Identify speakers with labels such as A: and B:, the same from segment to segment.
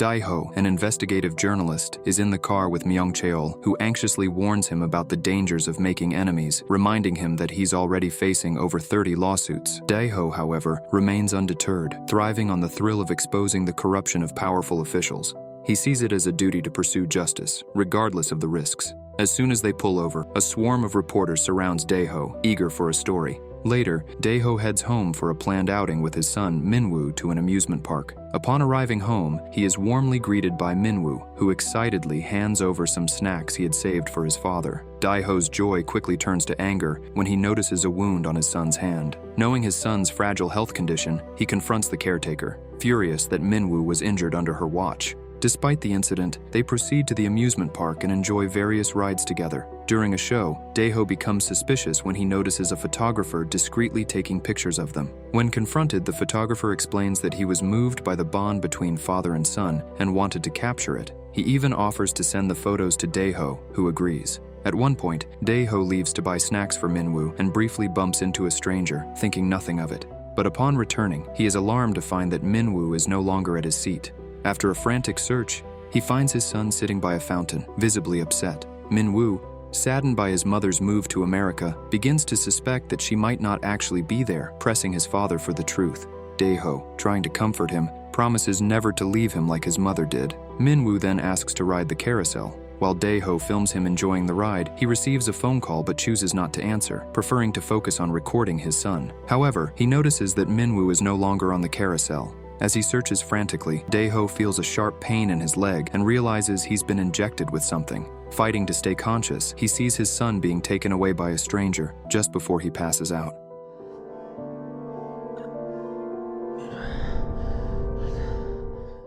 A: Dae-ho, an investigative journalist, is in the car with Myung-cheol, who anxiously warns him about the dangers of making enemies, reminding him that he's already facing over 30 lawsuits. Dae-ho, however, remains undeterred, thriving on the thrill of exposing the corruption of powerful officials. He sees it as a duty to pursue justice, regardless of the risks. As soon as they pull over, a swarm of reporters surrounds Dae-ho, eager for a story. Later, Dae-ho heads home for a planned outing with his son, Min-woo, to an amusement park. Upon arriving home, he is warmly greeted by Min-woo, who excitedly hands over some snacks he had saved for his father. Dae-ho's joy quickly turns to anger when he notices a wound on his son's hand. Knowing his son's fragile health condition, he confronts the caretaker, furious that Min-woo was injured under her watch. Despite the incident, they proceed to the amusement park and enjoy various rides together. During a show, Dae-ho becomes suspicious when he notices a photographer discreetly taking pictures of them. When confronted, the photographer explains that he was moved by the bond between father and son and wanted to capture it. He even offers to send the photos to Dae-ho, who agrees. At one point, Dae-ho leaves to buy snacks for Min-woo and briefly bumps into a stranger, thinking nothing of it. But upon returning, he is alarmed to find that Min-woo is no longer at his seat. After a frantic search, he finds his son sitting by a fountain, visibly upset. Min-woo, saddened by his mother's move to America, begins to suspect that she might not actually be there, pressing his father for the truth. Dae-ho, trying to comfort him, promises never to leave him like his mother did. Min-woo then asks to ride the carousel. While Dae-ho films him enjoying the ride, he receives a phone call but chooses not to answer, preferring to focus on recording his son. However, he notices that Min-woo is no longer on the carousel. As he searches frantically, Dae-ho feels a sharp pain in his leg and realizes he's been injected with something. Fighting to stay conscious, he sees his son being taken away by a stranger just before he passes out.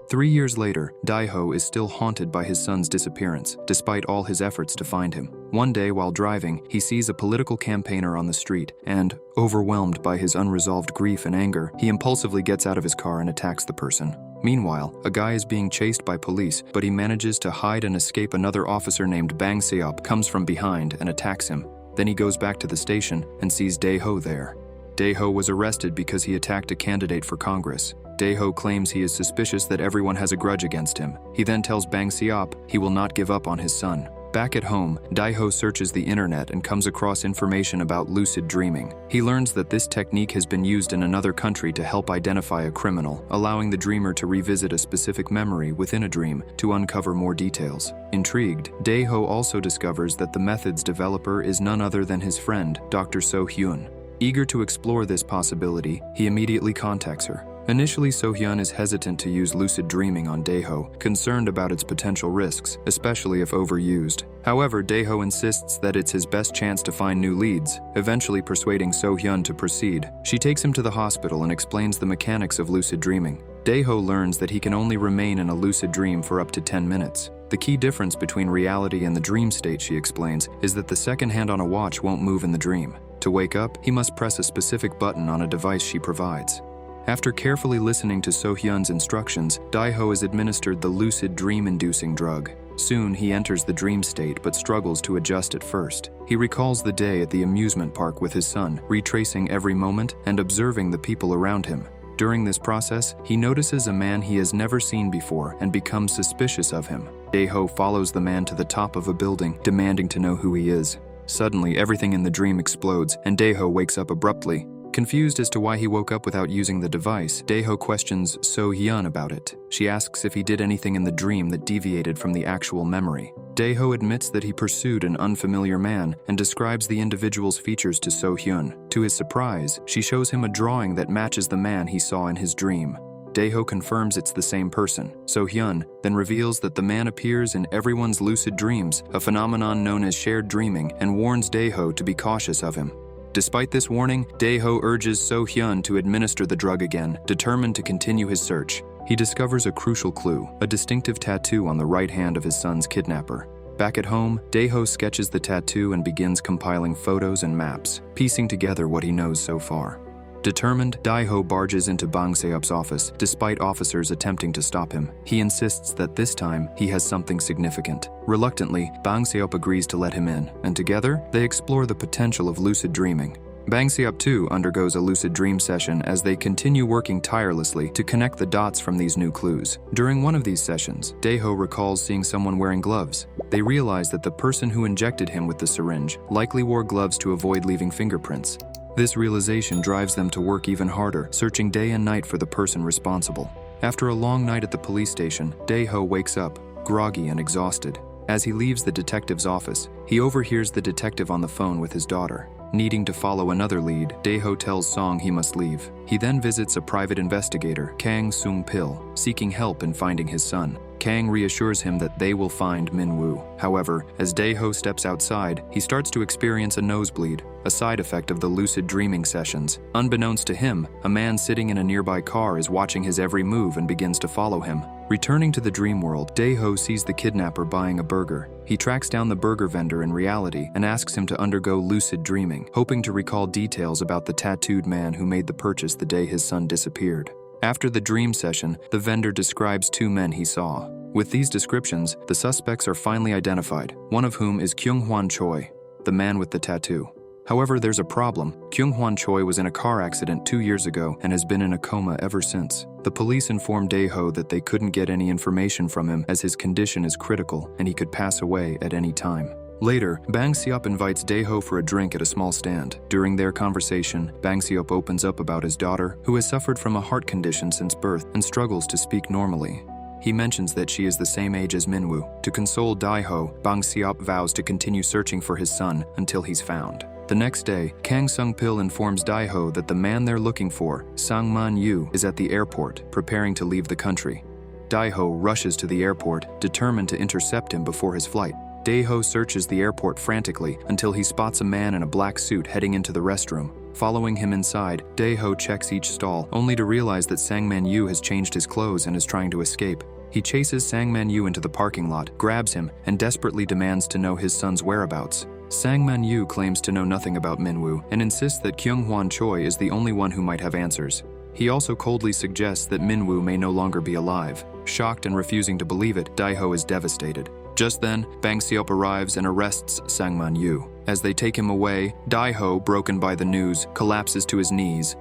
A: 3 years later, Dae-ho is still haunted by his son's disappearance, despite all his efforts to find him. One day, while driving, he sees a political campaigner on the street, and, overwhelmed by his unresolved grief and anger, he impulsively gets out of his car and attacks the person. Meanwhile, a guy is being chased by police, but he manages to hide and escape. Another officer named Bang Seop comes from behind and attacks him. Then he goes back to the station and sees Dae-ho there. Dae-ho was arrested because he attacked a candidate for Congress. Dae-ho claims he is suspicious that everyone has a grudge against him. He then tells Bang Seop he will not give up on his son. Back at home, Dae-ho searches the internet and comes across information about lucid dreaming. He learns that this technique has been used in another country to help identify a criminal, allowing the dreamer to revisit a specific memory within a dream to uncover more details. Intrigued, Dae-ho also discovers that the method's developer is none other than his friend, Dr. So-hyun. Eager to explore this possibility, he immediately contacts her. Initially, So-hyun is hesitant to use lucid dreaming on Dae-ho, concerned about its potential risks, especially if overused. However, Dae-ho insists that it's his best chance to find new leads, eventually persuading So-hyun to proceed. She takes him to the hospital and explains the mechanics of lucid dreaming. Dae-ho learns that he can only remain in a lucid dream for up to 10 minutes. The key difference between reality and the dream state, she explains, is that the second hand on a watch won't move in the dream. To wake up, he must press a specific button on a device she provides. After carefully listening to So-hyun's instructions, Dae-ho is administered the lucid dream-inducing drug. Soon, he enters the dream state but struggles to adjust at first. He recalls the day at the amusement park with his son, retracing every moment and observing the people around him. During this process, he notices a man he has never seen before and becomes suspicious of him. Dae-ho follows the man to the top of a building, demanding to know who he is. Suddenly, everything in the dream explodes, and Dae-ho wakes up abruptly. Confused as to why he woke up without using the device, Dae-ho questions So-hyun about it. She asks if he did anything in the dream that deviated from the actual memory. Dae-ho admits that he pursued an unfamiliar man and describes the individual's features to So-hyun. To his surprise, she shows him a drawing that matches the man he saw in his dream. Dae-ho confirms it's the same person. So-hyun then reveals that the man appears in everyone's lucid dreams, a phenomenon known as shared dreaming, and warns Dae-ho to be cautious of him. Despite this warning, Dae-ho urges So-hyun to administer the drug again, determined to continue his search. He discovers a crucial clue, a distinctive tattoo on the right hand of his son's kidnapper. Back at home, Dae-ho sketches the tattoo and begins compiling photos and maps, piecing together what he knows so far. Determined, Dae-ho barges into Bang Seop's office, despite officers attempting to stop him. He insists that this time, he has something significant. Reluctantly, Bang Seop agrees to let him in, and together, they explore the potential of lucid dreaming. Bang Seop too undergoes a lucid dream session as they continue working tirelessly to connect the dots from these new clues. During one of these sessions, Dae-ho recalls seeing someone wearing gloves. They realize that the person who injected him with the syringe likely wore gloves to avoid leaving fingerprints. This realization drives them to work even harder, searching day and night for the person responsible. After a long night at the police station, Dae-ho wakes up, groggy and exhausted. As he leaves the detective's office, he overhears the detective on the phone with his daughter. Needing to follow another lead, Dae-ho tells Song he must leave. He then visits a private investigator, Kang Sung-pil, seeking help in finding his son. Kang reassures him that they will find Min-woo. However, as Dae-ho steps outside, he starts to experience a nosebleed, a side effect of the lucid dreaming sessions. Unbeknownst to him, a man sitting in a nearby car is watching his every move and begins to follow him. Returning to the dream world, Dae-ho sees the kidnapper buying a burger. He tracks down the burger vendor in reality and asks him to undergo lucid dreaming, hoping to recall details about the tattooed man who made the purchase the day his son disappeared. After the dream session, the vendor describes two men he saw. With these descriptions, the suspects are finally identified, one of whom is Kyung-hwan Choi, the man with the tattoo. However, there's a problem. Kyung-hwan Choi was in a car accident 2 years ago and has been in a coma ever since. The police informed Dae-ho that they couldn't get any information from him as his condition is critical and he could pass away at any time. Later, Bang Seop invites Dae-ho for a drink at a small stand. During their conversation, Bang Seop opens up about his daughter, who has suffered from a heart condition since birth and struggles to speak normally. He mentions that she is the same age as Min-woo. To console Dae-ho, Bang Seop vows to continue searching for his son until he's found. The next day, Kang Sung-pil informs Dae-ho that the man they're looking for, Sang-man-yu, is at the airport, preparing to leave the country. Dae-ho rushes to the airport, determined to intercept him before his flight. Dae-ho searches the airport frantically until he spots a man in a black suit heading into the restroom. Following him inside, Dae-ho checks each stall, only to realize that Sang-man-yu has changed his clothes and is trying to escape. He chases Sang-man-yu into the parking lot, grabs him, and desperately demands to know his son's whereabouts. Sang-man-yu claims to know nothing about Min-woo and insists that Kyung-hwan Choi is the only one who might have answers. He also coldly suggests that Min-woo may no longer be alive. Shocked and refusing to believe it, Dae-ho is devastated. Just then, Bang Seop arrives and arrests Sang-man-yu. As they take him away, Dae-ho, broken by the news, collapses to his knees.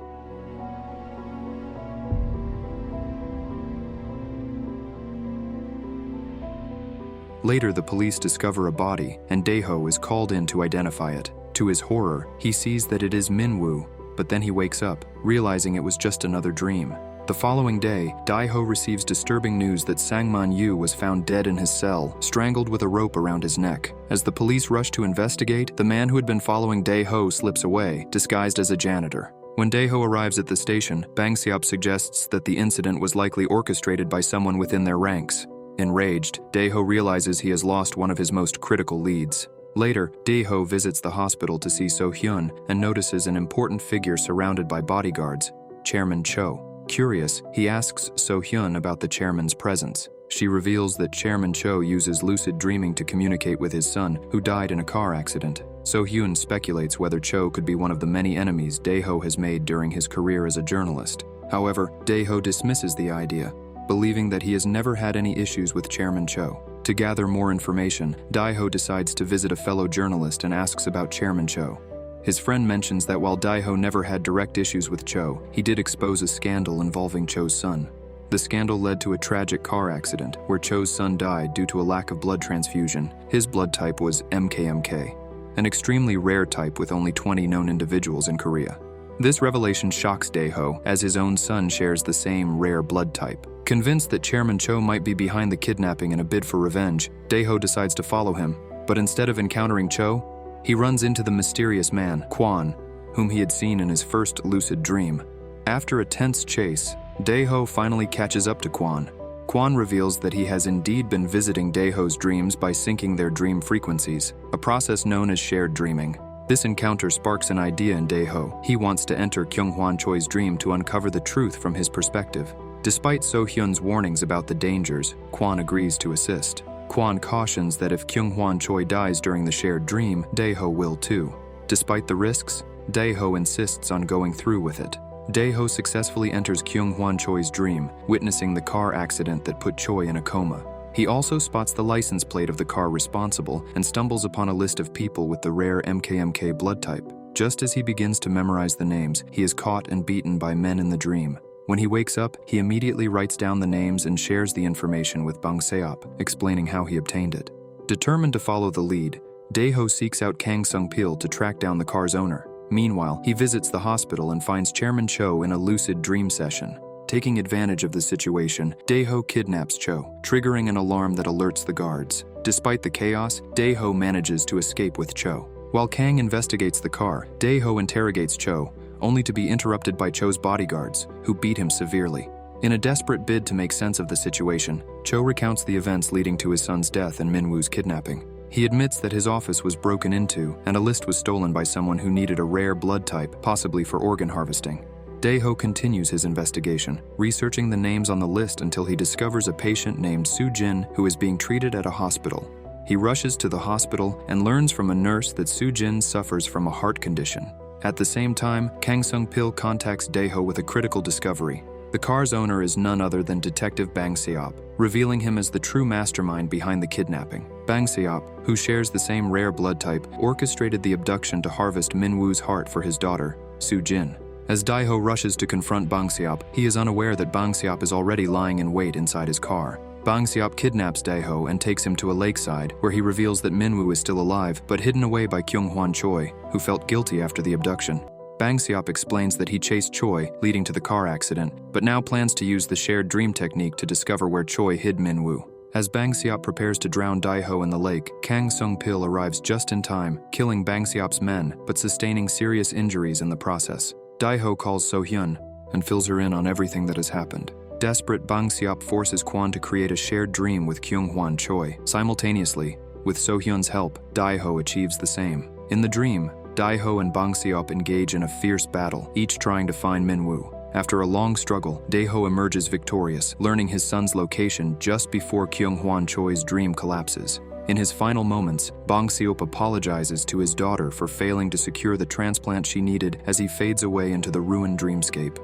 A: Later, the police discover a body, and Dae-ho is called in to identify it. To his horror, he sees that it is Min-woo, but then he wakes up, realizing it was just another dream. The following day, Dae-ho receives disturbing news that Sang-man-yu was found dead in his cell, strangled with a rope around his neck. As the police rush to investigate, the man who had been following Dae-ho slips away, disguised as a janitor. When Dae-ho arrives at the station, Bang Seop suggests that the incident was likely orchestrated by someone within their ranks. Enraged, Dae-ho realizes he has lost one of his most critical leads. Later, Dae-ho visits the hospital to see So-hyun and notices an important figure surrounded by bodyguards, Chairman Cho. Curious, he asks So-hyun about the chairman's presence. She reveals that Chairman Cho uses lucid dreaming to communicate with his son, who died in a car accident. So-hyun speculates whether Cho could be one of the many enemies Dae-ho has made during his career as a journalist. However, Dae-ho dismisses the idea, believing that he has never had any issues with Chairman Cho. To gather more information, Dae-ho decides to visit a fellow journalist and asks about Chairman Cho. His friend mentions that while Dae-ho never had direct issues with Cho, he did expose a scandal involving Cho's son. The scandal led to a tragic car accident where Cho's son died due to a lack of blood transfusion. His blood type was MKMK, an extremely rare type with only 20 known individuals in Korea. This revelation shocks Dae-ho, as his own son shares the same rare blood type. Convinced that Chairman Cho might be behind the kidnapping in a bid for revenge, Dae-ho decides to follow him. But instead of encountering Cho, he runs into the mysterious man, Kwon, whom he had seen in his first lucid dream. After a tense chase, Dae-ho finally catches up to Kwon. Kwon reveals that he has indeed been visiting Dae-ho's dreams by syncing their dream frequencies, a process known as shared dreaming. This encounter sparks an idea in Dae-ho. He wants to enter Kyung-hwan Choi's dream to uncover the truth from his perspective. Despite So-hyun's warnings about the dangers, Kwon agrees to assist. Kwon cautions that if Kyung-hwan Choi dies during the shared dream, Dae-ho will too. Despite the risks, Dae-ho insists on going through with it. Dae-ho successfully enters Kyung-hwan Choi's dream, witnessing the car accident that put Choi in a coma. He also spots the license plate of the car responsible and stumbles upon a list of people with the rare MKMK blood type. Just as he begins to memorize the names, he is caught and beaten by men in the dream. When he wakes up, he immediately writes down the names and shares the information with Bang Seop, explaining how he obtained it. Determined to follow the lead, Dae-ho seeks out Kang Sung-pil to track down the car's owner. Meanwhile, he visits the hospital and finds Chairman Cho in a lucid dream session. Taking advantage of the situation, Dae-ho kidnaps Cho, triggering an alarm that alerts the guards. Despite the chaos, Dae-ho manages to escape with Cho. While Kang investigates the car, Dae-ho interrogates Cho, only to be interrupted by Cho's bodyguards, who beat him severely. In a desperate bid to make sense of the situation, Cho recounts the events leading to his son's death and Min-woo's kidnapping. He admits that his office was broken into and a list was stolen by someone who needed a rare blood type, possibly for organ harvesting. Dae-ho continues his investigation, researching the names on the list until he discovers a patient named Soo-jin who is being treated at a hospital. He rushes to the hospital and learns from a nurse that Soo-jin suffers from a heart condition. At the same time, Kang Sung-pil contacts Dae-ho with a critical discovery. The car's owner is none other than Detective Bang Seop, revealing him as the true mastermind behind the kidnapping. Bang Seop, who shares the same rare blood type, orchestrated the abduction to harvest Min-woo's heart for his daughter, Soo-jin. As Dae-ho rushes to confront Bang Seop, he is unaware that Bang Seop is already lying in wait inside his car. Bang Seop kidnaps Dae-ho and takes him to a lakeside, where he reveals that Min-woo is still alive, but hidden away by Kyung-hwan Choi, who felt guilty after the abduction. Bang Seop explains that he chased Choi, leading to the car accident, but now plans to use the shared dream technique to discover where Choi hid Min-woo. As Bang Seop prepares to drown Dae-ho in the lake, Kang Sung-pil arrives just in time, killing Bang Seop's men, but sustaining serious injuries in the process. Dae-ho calls So-hyun and fills her in on everything that has happened. Desperate, Bang Seop forces Kwon to create a shared dream with Kyung-hwan Choi. Simultaneously, with So-hyun's help, Dae-ho achieves the same. In the dream, Dae-ho and Bang Seop engage in a fierce battle, each trying to find Min-woo. After a long struggle, Dae-ho emerges victorious, learning his son's location just before Kyung-hwan Choi's dream collapses. In his final moments, Bang Seop apologizes to his daughter for failing to secure the transplant she needed as he fades away into the ruined dreamscape.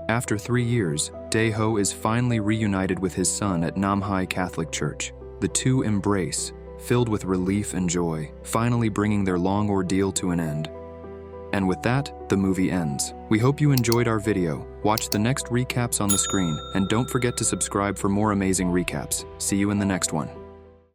A: After 3 years, Dae-ho is finally reunited with his son at Namhae Catholic Church. The two embrace, filled with relief and joy, finally bringing their long ordeal to an end. And with that, the movie ends. We hope you enjoyed our video. Watch the next recaps on the screen, and don't forget to subscribe for more amazing recaps. See you in the next one.